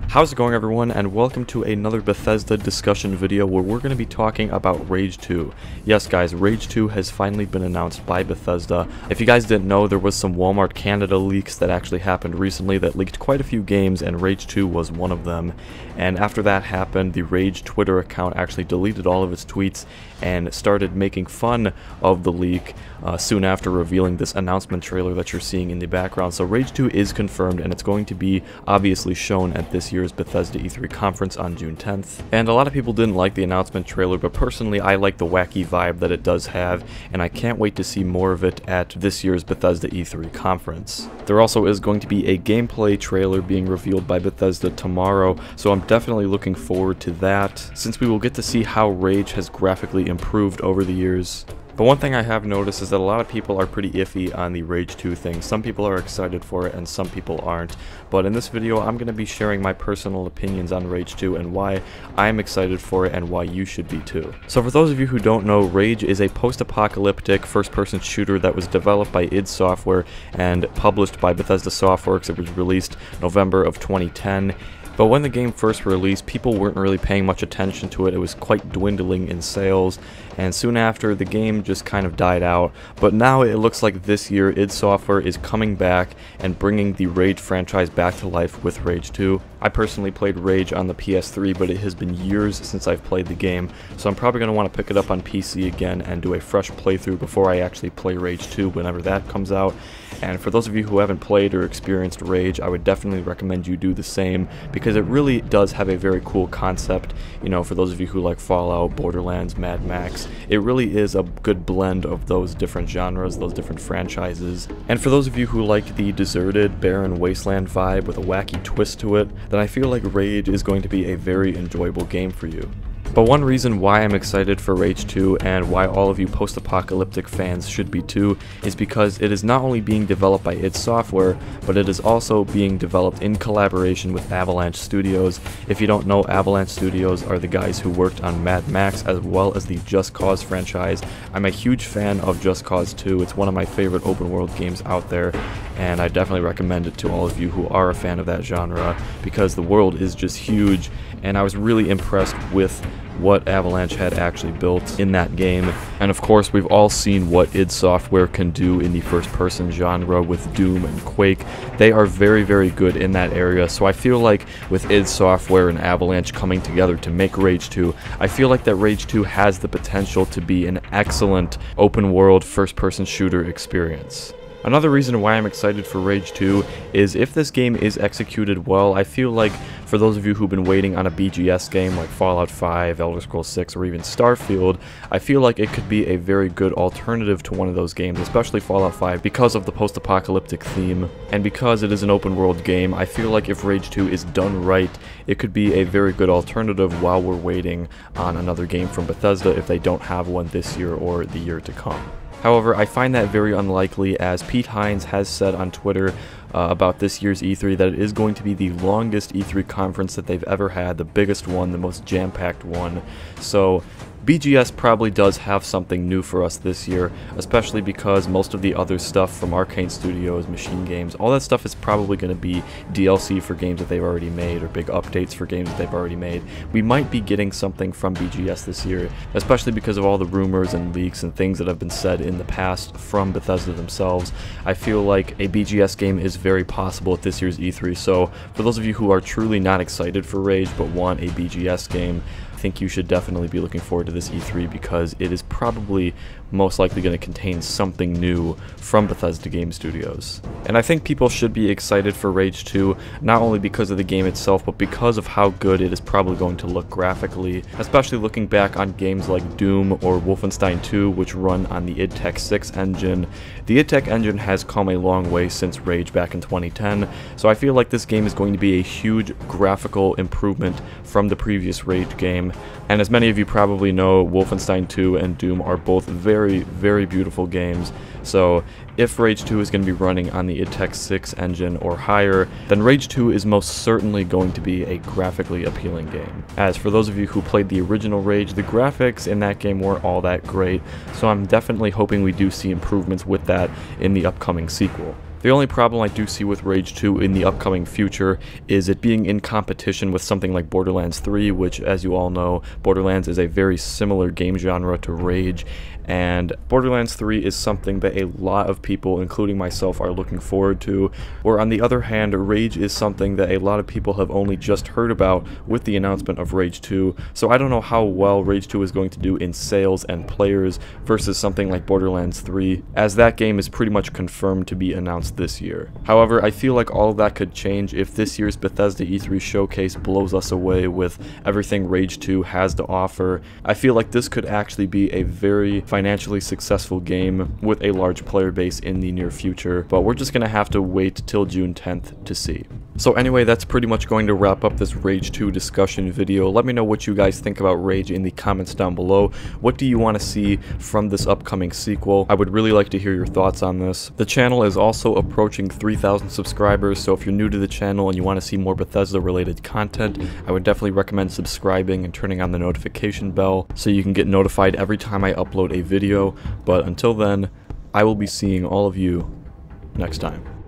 How's it going, everyone, and welcome to another Bethesda discussion video where we're going to be talking about Rage 2. Yes guys, Rage 2 has finally been announced by Bethesda. If you guys didn't know, there was some Walmart Canada leaks that actually happened recently that leaked quite a few games, and Rage 2 was one of them. And after that happened, the Rage Twitter account actually deleted all of its tweets and started making fun of the leak soon after revealing this announcement trailer that you're seeing in the background. So Rage 2 is confirmed, and it's going to be obviously shown at this year's Bethesda E3 conference on June 10th. And a lot of people didn't like the announcement trailer, but personally I like the wacky vibe that it does have, and I can't wait to see more of it at this year's Bethesda E3 conference. There also is going to be a gameplay trailer being revealed by Bethesda tomorrow, so I'm definitely looking forward to that, since we will get to see how Rage has graphically improved over the years. But one thing I have noticed is that a lot of people are pretty iffy on the Rage 2 thing. Some people are excited for it and some people aren't. But in this video, I'm going to be sharing my personal opinions on Rage 2 and why I'm excited for it and why you should be too. So for those of you who don't know, Rage is a post-apocalyptic first-person shooter that was developed by id Software and published by Bethesda Softworks. It was released November of 2010. But when the game first released, people weren't really paying much attention to it. It was quite dwindling in sales, and soon after, the game just kind of died out. But now it looks like this year, id Software is coming back and bringing the Rage franchise back to life with Rage 2. I personally played Rage on the PS3, but it has been years since I've played the game, so I'm probably going to want to pick it up on PC again and do a fresh playthrough before I actually play Rage 2 whenever that comes out. And for those of you who haven't played or experienced Rage, I would definitely recommend you do the same, because it really does have a very cool concept. You know, for those of you who like Fallout, Borderlands, Mad Max, it really is a good blend of those different genres, those different franchises. And for those of you who like the deserted, barren wasteland vibe with a wacky twist to it, then I feel like Rage is going to be a very enjoyable game for you. But one reason why I'm excited for Rage 2, and why all of you post-apocalyptic fans should be too, is because it is not only being developed by id Software, but it is also being developed in collaboration with Avalanche Studios. If you don't know, Avalanche Studios are the guys who worked on Mad Max as well as the Just Cause franchise. I'm a huge fan of Just Cause 2. It's one of my favorite open world games out there, and I definitely recommend it to all of you who are a fan of that genre, because the world is just huge, and I was really impressed with what Avalanche had actually built in that game. And of course, we've all seen what id Software can do in the first-person genre with Doom and Quake. They are very, very good in that area, so I feel like with id Software and Avalanche coming together to make Rage 2, I feel like that Rage 2 has the potential to be an excellent open-world first-person shooter experience. Another reason why I'm excited for Rage 2 is if this game is executed well, I feel like for those of you who've been waiting on a BGS game like Fallout 5, Elder Scrolls 6, or even Starfield, I feel like it could be a very good alternative to one of those games, especially Fallout 5, because of the post-apocalyptic theme. And because it is an open world game, I feel like if Rage 2 is done right, it could be a very good alternative while we're waiting on another game from Bethesda if they don't have one this year or the year to come. However, I find that very unlikely, as Pete Hines has said on Twitter about this year's E3 that it is going to be the longest E3 conference that they've ever had, the biggest one, the most jam-packed one. So BGS probably does have something new for us this year, especially because most of the other stuff from Arcane Studios, Machine Games, all that stuff is probably going to be DLC for games that they've already made, or big updates for games that they've already made. We might be getting something from BGS this year, especially because of all the rumors and leaks and things that have been said in the past from Bethesda themselves. I feel like a BGS game is very possible at this year's E3, so for those of you who are truly not excited for Rage but want a BGS game, I think you should definitely be looking forward to this E3, because it is probably most likely going to contain something new from Bethesda Game Studios. And I think people should be excited for Rage 2, not only because of the game itself, but because of how good it is probably going to look graphically, especially looking back on games like Doom or Wolfenstein 2, which run on the id Tech 6 engine. The id Tech engine has come a long way since Rage back in 2010, so I feel like this game is going to be a huge graphical improvement from the previous Rage game. And as many of you probably know, Wolfenstein 2 and Doom are both very, very beautiful games. So if Rage 2 is going to be running on the id Tech 6 engine or higher, then Rage 2 is most certainly going to be a graphically appealing game. As for those of you who played the original Rage, the graphics in that game weren't all that great, so I'm definitely hoping we do see improvements with that in the upcoming sequel. The only problem I do see with Rage 2 in the upcoming future is it being in competition with something like Borderlands 3, which, as you all know, Borderlands is a very similar game genre to Rage, and Borderlands 3 is something that a lot of people, including myself, are looking forward to, where on the other hand, Rage is something that a lot of people have only just heard about with the announcement of Rage 2, so I don't know how well Rage 2 is going to do in sales and players versus something like Borderlands 3, as that game is pretty much confirmed to be announced this year. However, I feel like all of that could change if this year's Bethesda E3 showcase blows us away with everything Rage 2 has to offer. I feel like this could actually be a very financially successful game with a large player base in the near future, but we're just gonna have to wait till June 10th to see. So anyway, that's pretty much going to wrap up this Rage 2 discussion video. Let me know what you guys think about Rage in the comments down below. What do you want to see from this upcoming sequel? I would really like to hear your thoughts on this. The channel is also approaching 3,000 subscribers, so if you're new to the channel and you want to see more Bethesda related content, I would definitely recommend subscribing and turning on the notification bell so you can get notified every time I upload a video. But until then, I will be seeing all of you next time.